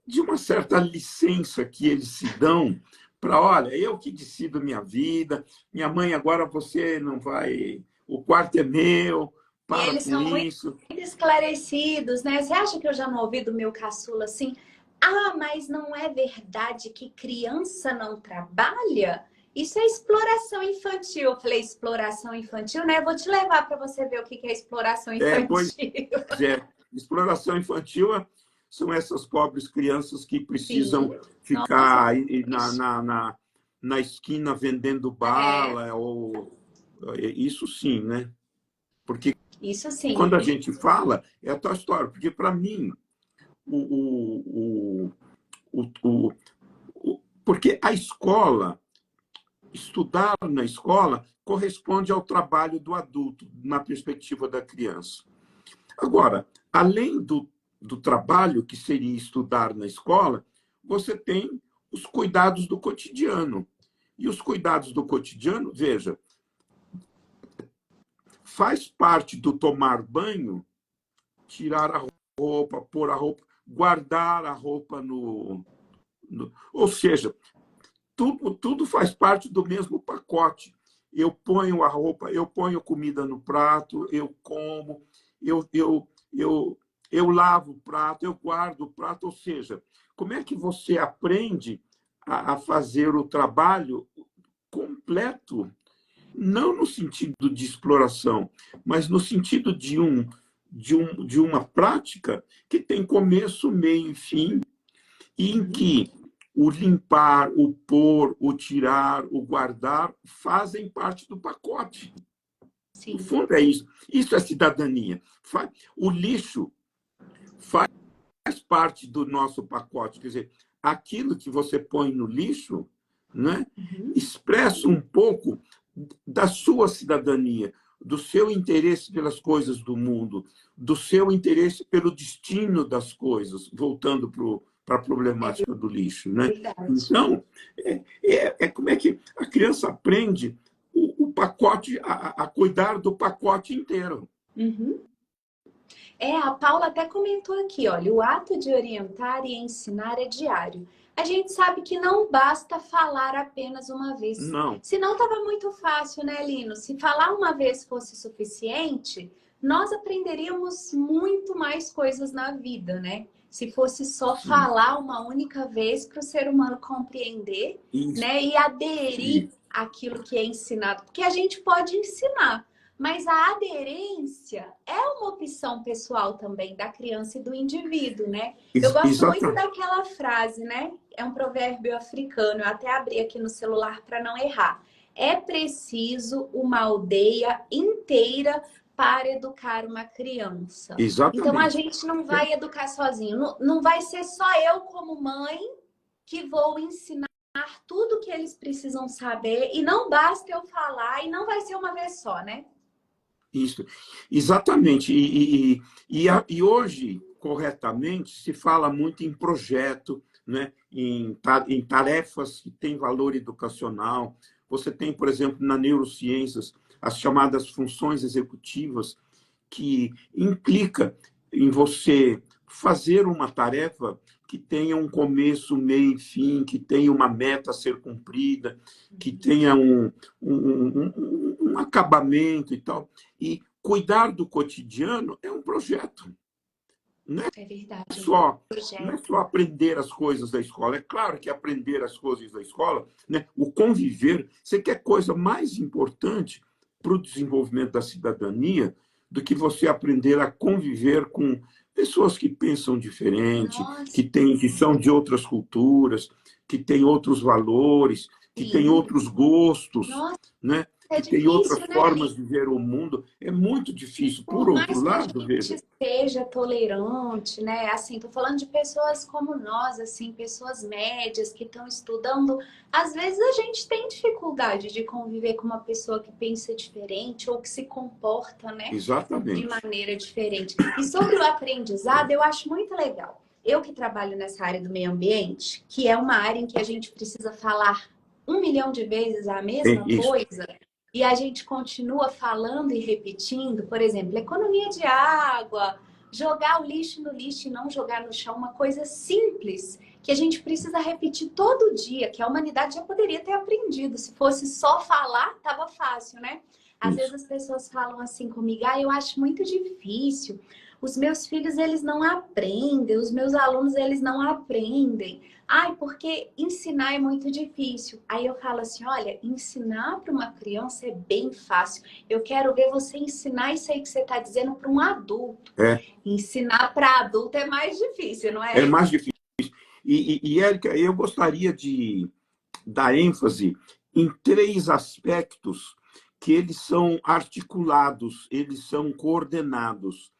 de uma certa licença que eles se dão para, olha, eu que decido minha vida, minha mãe, agora você não vai, o quarto é meu, E para eles com são muito isso. esclarecidos, né? Você acha que eu já não ouvi do meu caçula assim? Ah, mas não é verdade que criança não trabalha? Isso é exploração infantil. Eu falei, exploração infantil, né? Vou te levar para você ver o que é exploração Pois infantil. é, exploração infantil são essas pobres crianças que precisam Sim. Nossa, ficar aí triste. na esquina vendendo É, bala, ou isso sim, né? Porque isso sim. quando a gente fala, é a tua história, porque para mim, o, o, o, o, porque a escola, estudar na escola, corresponde ao trabalho do adulto, na perspectiva da criança. Agora, além do trabalho, que seria estudar na escola, você tem os cuidados do cotidiano. E os cuidados do cotidiano, veja, faz parte do tomar banho, tirar a roupa, pôr a roupa, guardar a roupa ou seja, tudo faz parte do mesmo pacote. Eu ponho a roupa, eu ponho comida no prato, eu como, eu, eu, eu, eu lavo o prato, eu guardo o prato. Ou seja, como é que você aprende a fazer o trabalho completo? Não no sentido de exploração, mas no sentido de uma prática que tem começo, meio e fim, e em Uhum. que o limpar, o pôr, o tirar, o guardar fazem parte do pacote. No Sim. fundo, é isso. Isso é cidadania. O lixo faz parte do nosso pacote. Quer dizer, aquilo que você põe no lixo, né, Uhum. expressa um pouco da sua cidadania, do seu interesse pelas coisas do mundo, do seu interesse pelo destino das coisas, voltando para a É problemática do lixo, né? verdade. Então, como é que a criança aprende o pacote, a cuidar do pacote inteiro. Uhum. A Paula até comentou aqui, olha, o ato de orientar e ensinar é diário. A gente sabe que não basta falar apenas uma vez. Não, Senão estava muito fácil, né, Lino? Se falar uma vez fosse suficiente, nós aprenderíamos muito mais coisas na vida, né? Se fosse só sim, falar uma única vez para o ser humano compreender, isso, né, e aderir àquilo que é ensinado. Porque a gente pode ensinar, mas a aderência é uma opção pessoal também da criança e do indivíduo, né? Eu gosto muito exatamente. daquela frase, né? É um provérbio africano, eu até abri aqui no celular para não errar. É preciso uma aldeia inteira para educar uma criança. Então a Exatamente. gente não vai educar sozinho, não vai ser só eu como mãe que vou ensinar tudo que eles precisam saber e não basta eu falar e não vai ser uma vez só, né? Isso, exatamente. E hoje, corretamente, se fala muito em projeto, né? Em tarefas que têm valor educacional. Você tem, por exemplo, na neurociências, as chamadas funções executivas, que implica em você fazer uma tarefa que tenha um começo, meio e fim, que tenha uma meta a ser cumprida, que tenha um acabamento e tal. E cuidar do cotidiano é um projeto. Não é É verdade, um só, não é projeto. só aprender as coisas da escola. É claro que aprender as coisas da escola, né, o conviver, você quer coisa mais importante para o desenvolvimento da cidadania do que você aprender a conviver com pessoas que pensam diferente, Nossa, que são de outras culturas, que têm outros valores, que têm sim. outros gostos, Nossa, né? é Que têm outras difícil, né? formas de ver o mundo. É muito difícil. Por Por outro mais que a lado, veja, gente seja tolerante, né? Assim, tô falando de pessoas como nós, assim, pessoas médias que estão estudando. Às vezes a gente tem dificuldade de conviver com uma pessoa que pensa diferente ou que se comporta, né, de exatamente. maneira diferente. E sobre o aprendizado, eu acho muito legal. Eu que trabalho nessa área do meio ambiente, que é uma área em que a gente precisa falar 1 milhão de vezes a É mesma isso. coisa, e a gente continua falando e repetindo, por exemplo, economia de água, jogar o lixo no lixo e não jogar no chão, uma coisa simples que a gente precisa repetir todo dia, que a humanidade já poderia ter aprendido. Se fosse só falar, tava fácil, né? Às vezes Isso. as pessoas falam assim comigo, eu acho muito difícil. Os meus filhos, eles não aprendem, os meus alunos, eles não aprendem. Porque ensinar é muito difícil. Aí eu falo assim, olha, ensinar para uma criança é bem fácil. Eu quero ver você ensinar isso aí que você está dizendo para um adulto. É, Ensinar para adulto é mais difícil, não é é? mais difícil. Érica, eu gostaria de dar ênfase em três aspectos que eles são articulados, eles são coordenados.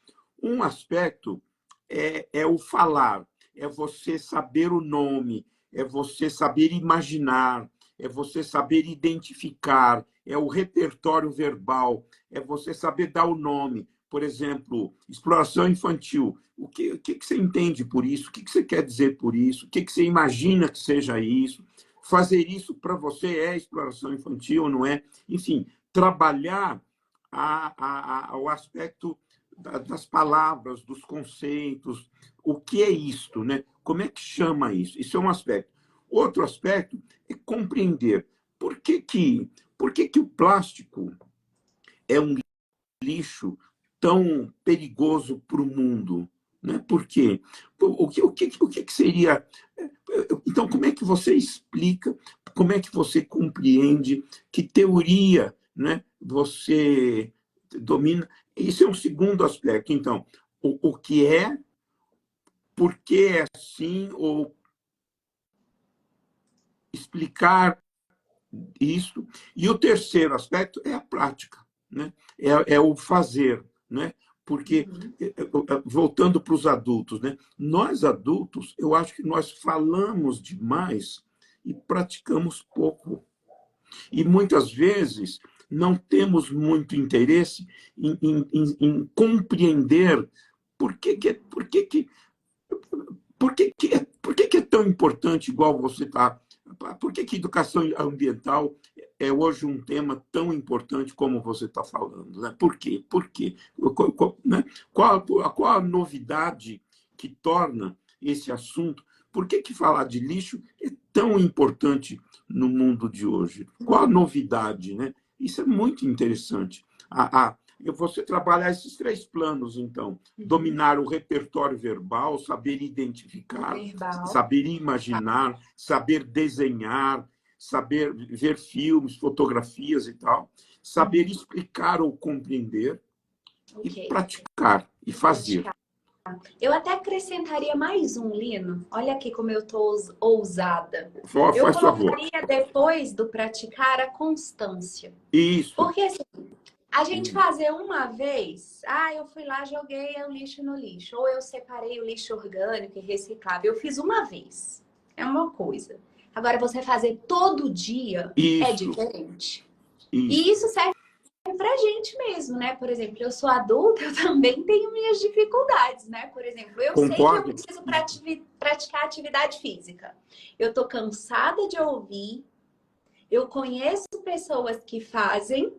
Um aspecto é o falar, é você saber o nome, é você saber imaginar, é você saber identificar, é o repertório verbal, é você saber dar o nome. Por exemplo, exploração infantil. O que você entende por isso? O que você quer dizer por isso? O que você imagina que seja isso? Fazer isso para você é exploração infantil, não é? Enfim, trabalhar o aspecto das palavras, dos conceitos, o que é isto, né? Como é que chama isso? Isso é um aspecto. Outro aspecto é compreender por que que o plástico é um lixo tão perigoso para o mundo, né? Por quê? O que seria? Então, como é que você explica? Como é que você compreende? Que teoria, né? Você domina? Isso é um segundo aspecto. Então, o que é, por que é assim, ou explicar isso. E o terceiro aspecto é a prática, né? É o fazer, né? Porque, voltando para os adultos, né? Nós adultos, eu acho que nós falamos demais e praticamos pouco. E muitas vezes não temos muito interesse em compreender por que, por que é tão importante, igual você está. Por que educação ambiental é hoje um tema tão importante como você está falando? Né? Por quê? Por quê? Né? Qual a novidade que torna esse assunto? Por que falar de lixo é tão importante no mundo de hoje? Qual a novidade? Né? Isso é muito interessante. Você trabalhar esses 3 planos, então. Dominar o repertório verbal, saber identificar, saber imaginar, saber desenhar, saber ver filmes, fotografias e tal, saber explicar ou compreender e praticar e fazer. Eu até acrescentaria mais um, Lino. Olha aqui como eu tô ousada. Eu Faz colocaria depois do praticar a constância. Isso. Porque assim, a gente fazer uma vez, eu fui lá, joguei o lixo no lixo, ou eu separei o lixo orgânico e reciclável. Eu fiz uma vez. É uma coisa. Agora, você fazer todo dia é diferente. E isso serve pra gente mesmo, né? Por exemplo, eu sou adulta, eu também tenho minhas dificuldades, né? Por exemplo, eu sei que eu preciso praticar atividade física. Eu tô cansada de ouvir, eu conheço pessoas que fazem,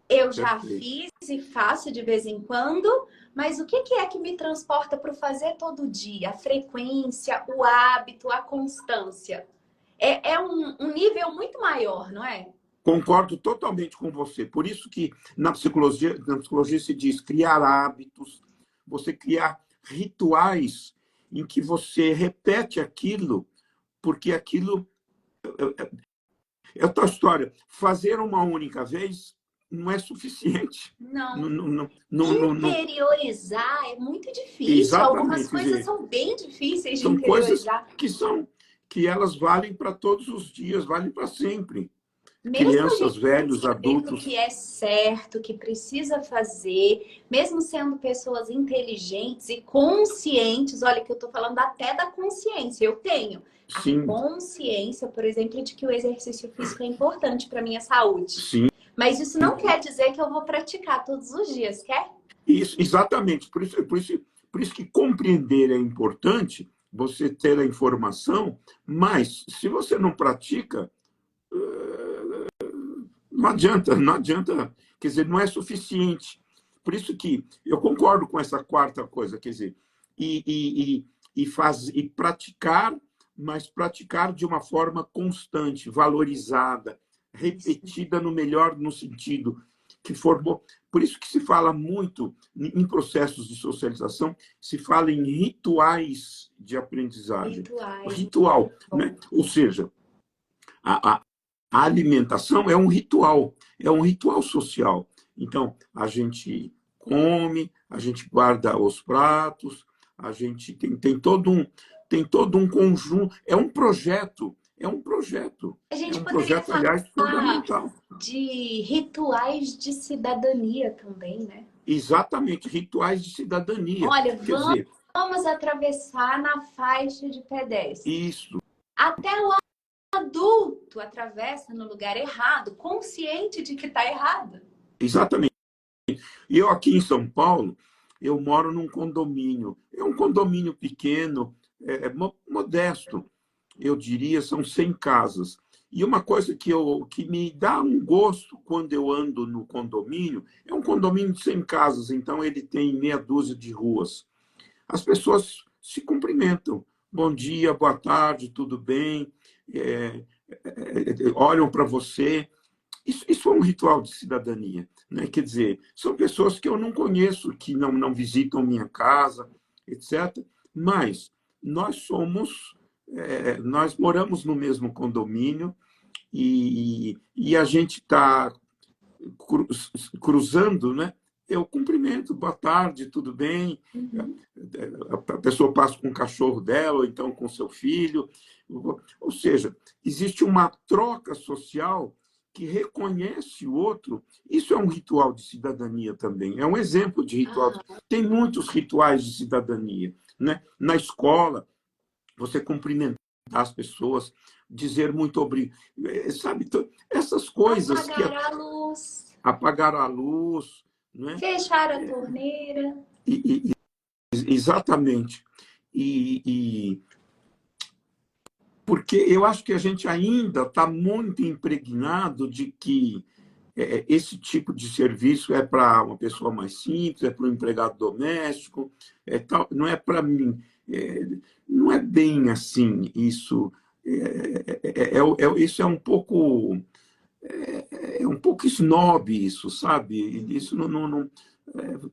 eu já fiz e faço de vez em quando, mas o que é que me transporta para o fazer todo dia? A frequência, o hábito, a constância. É um nível muito maior, não é? Concordo totalmente com você. Por isso que na psicologia se diz criar hábitos, você criar rituais em que você repete aquilo, porque aquilo é a tua história. Fazer uma única vez não é suficiente. Não. Interiorizar é muito difícil. Exatamente. Algumas coisas são bem difíceis de são interiorizar. Coisas que elas valem para todos os dias, valem para sempre. Mesmo Crianças, velhos, adultos. Que é certo, que precisa fazer, mesmo sendo pessoas inteligentes e conscientes, olha que eu estou falando até da consciência, eu tenho a consciência, por exemplo, de que o exercício físico é importante para a minha saúde. Sim. Mas isso não quer dizer que eu vou praticar todos os dias, quer? Isso, exatamente. Por isso que compreender é importante, você ter a informação, mas se você não pratica, não adianta, quer dizer, não é suficiente. Por isso que eu concordo com essa quarta coisa, quer dizer, e praticar, mas praticar de uma forma constante, valorizada, repetida no sentido que for bom. Por isso que se fala muito em processos de socialização, se fala em rituais de aprendizagem. Ritual, né? Ou seja, a alimentação é um ritual social. Então, a gente come, a gente guarda os pratos, a gente tem todo um conjunto, é um projeto. A gente poderia falar, aliás, fundamental. De rituais de cidadania também, né? Exatamente, rituais de cidadania. Olha, vamos atravessar na faixa de pedestre. Isso. Até o adulto atravessa no lugar errado, consciente de que está errado. Exatamente. E eu aqui em São Paulo, eu moro num condomínio. É um condomínio pequeno, modesto. Eu diria, são 100 casas. E uma coisa que me dá um gosto quando eu ando no condomínio, é um condomínio de 100 casas, então ele tem meia dúzia de ruas. As pessoas se cumprimentam. Bom dia, boa tarde, tudo bem? Olham para você. Isso é um ritual de cidadania, né? Quer dizer, são pessoas que eu não conheço, que não visitam minha casa, etc. Mas nós moramos no mesmo condomínio e a gente está cruzando, né? Eu cumprimento, boa tarde, tudo bem? A pessoa passa com o cachorro dela, ou então com seu filho. Ou seja, existe uma troca social que reconhece o outro, isso é um ritual de cidadania também, é um exemplo de ritual. Tem muitos rituais de cidadania, né? Na escola, você cumprimentar as pessoas, dizer muito obrigado, sabe? Essas coisas que Apagar a luz, apagar a luz, né? fechar a torneira. Exatamente. E porque eu acho que a gente ainda está muito impregnado de que esse tipo de serviço é para uma pessoa mais simples, é para o empregado doméstico, não é para mim. Não é bem assim isso. Isso é um pouco snob isso, sabe? Isso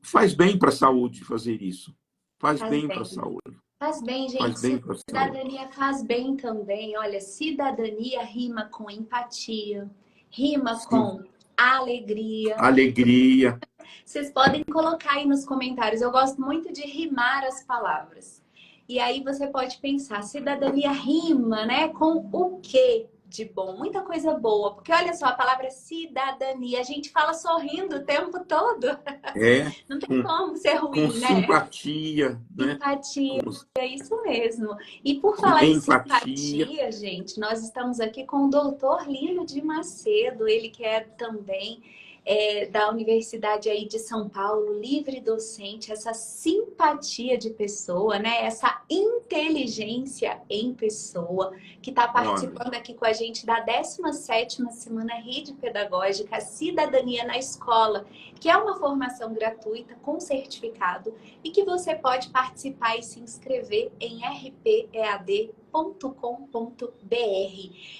faz bem para a saúde fazer isso. Faz Faz bem para a bem. saúde. Faz bem, Faz gente. bem para a saúde. Cidadania faz bem também. Olha, cidadania rima com empatia, rima Sim. com alegria. Alegria. Vocês podem colocar aí nos comentários. Eu gosto muito de rimar as palavras. E aí você pode pensar, cidadania rima, né? Com o quê de bom? Muita coisa boa. Porque olha só, a palavra cidadania, a gente fala sorrindo o tempo todo. É, Não tem com, como ser com ruim, né? simpatia, né? Simpatia, Com, é isso mesmo. E por com falar em empatia. simpatia, gente, nós estamos aqui com o doutor Lino de Macedo, ele que é também da Universidade aí de São Paulo, livre docente, essa simpatia de pessoa, né? Essa inteligência em pessoa, que está Olha, participando aqui com a gente da 17ª Semana Rede Pedagógica Cidadania na Escola, que é uma formação gratuita com certificado e que você pode participar e se inscrever em rpead.com.br.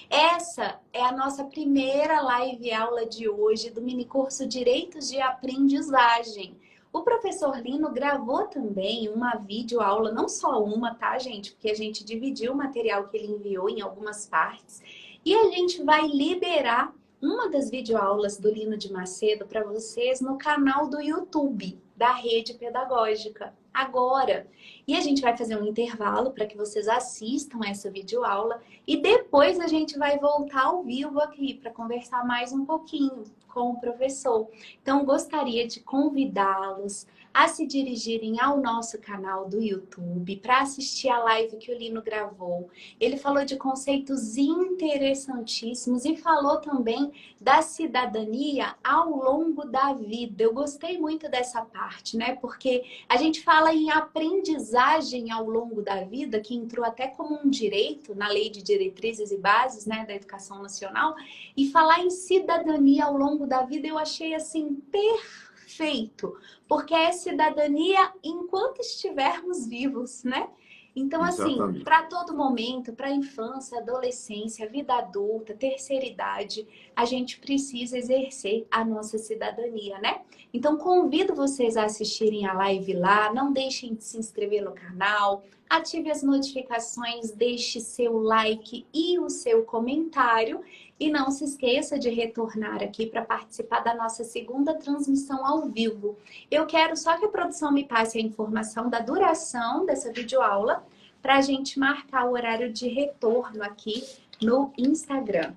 Essa é a nossa primeira live aula de hoje do minicurso Direitos de Aprendizagem. O professor Lino gravou também uma videoaula, não só uma, tá, gente? Porque a gente dividiu o material que ele enviou em algumas partes. E a gente vai liberar uma das videoaulas do Lino de Macedo para vocês no canal do YouTube da Rede Pedagógica agora. E a gente vai fazer um intervalo para que vocês assistam essa videoaula e depois a gente vai voltar ao vivo aqui para conversar mais um pouquinho com o professor. Então, gostaria de convidá-los a se dirigirem ao nosso canal do YouTube para assistir a live que o Lino gravou. Ele falou de conceitos interessantíssimos e falou também da cidadania ao longo da vida. Eu gostei muito dessa parte, né? Porque a gente fala em aprendizagem ao longo da vida, que entrou até como um direito na Lei de Diretrizes e Bases, né, da Educação Nacional, e falar em cidadania ao longo da vida eu achei assim perfeito, porque é cidadania enquanto estivermos vivos, né? Então, assim, exatamente. para todo momento, para a infância, adolescência, vida adulta, terceira idade, a gente precisa exercer a nossa cidadania, né? Então, convido vocês a assistirem a live lá, não deixem de se inscrever no canal, ative as notificações, deixe seu like e o seu comentário. E não se esqueça de retornar aqui para participar da nossa segunda transmissão ao vivo. Eu quero só que a produção me passe a informação da duração dessa videoaula para a gente marcar o horário de retorno aqui no Instagram.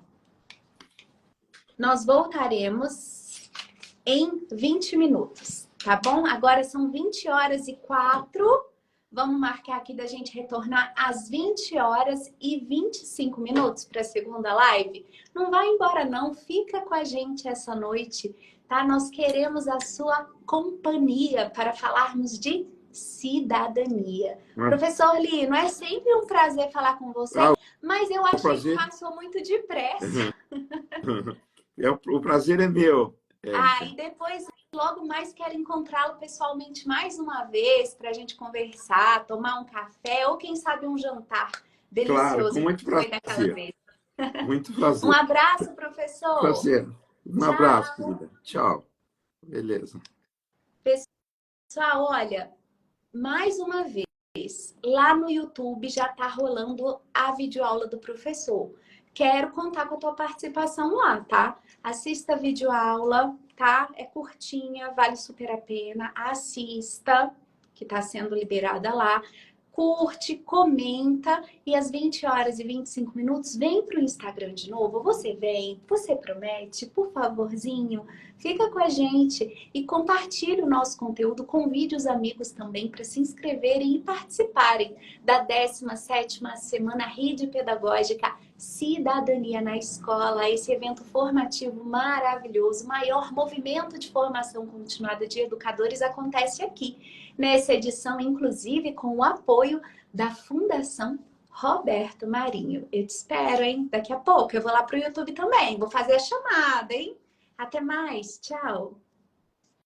Nós voltaremos em 20 minutos, tá bom? Agora são 20h04. Vamos marcar aqui da gente retornar às 20h25 para a segunda live. Não vai embora não, fica com a gente essa noite, tá? Nós queremos a sua companhia para falarmos de cidadania. Professor Lino, é sempre um prazer falar com você, mas eu achei que passou muito depressa. O prazer é meu. E depois, logo mais, quero encontrá-lo pessoalmente mais uma vez para a gente conversar, tomar um café ou, quem sabe, um jantar delicioso. Claro, com muito prazer. Daquela vez. Muito prazer. Um abraço, professor. Prazer. Um abraço, querida. Tchau. Beleza. Pessoal, olha, mais uma vez, lá no YouTube já está rolando a videoaula do professor. Quero contar com a tua participação lá, tá? Assista a videoaula, tá? É curtinha, vale super a pena. Assista, que está sendo liberada lá. curte, comenta e às 20 horas e 25 minutos vem para o Instagram de novo. Você vem, você promete, por favorzinho, fica com a gente e compartilhe o nosso conteúdo, convide os amigos também para se inscreverem e participarem da 17ª Semana Rede Pedagógica Cidadania na Escola, esse evento formativo maravilhoso, o maior movimento de formação continuada de educadores acontece aqui, nessa edição, inclusive, com o apoio da Fundação Roberto Marinho. Eu te espero, hein? Daqui a pouco eu vou lá pro YouTube também, vou fazer a chamada, hein? Até mais, tchau!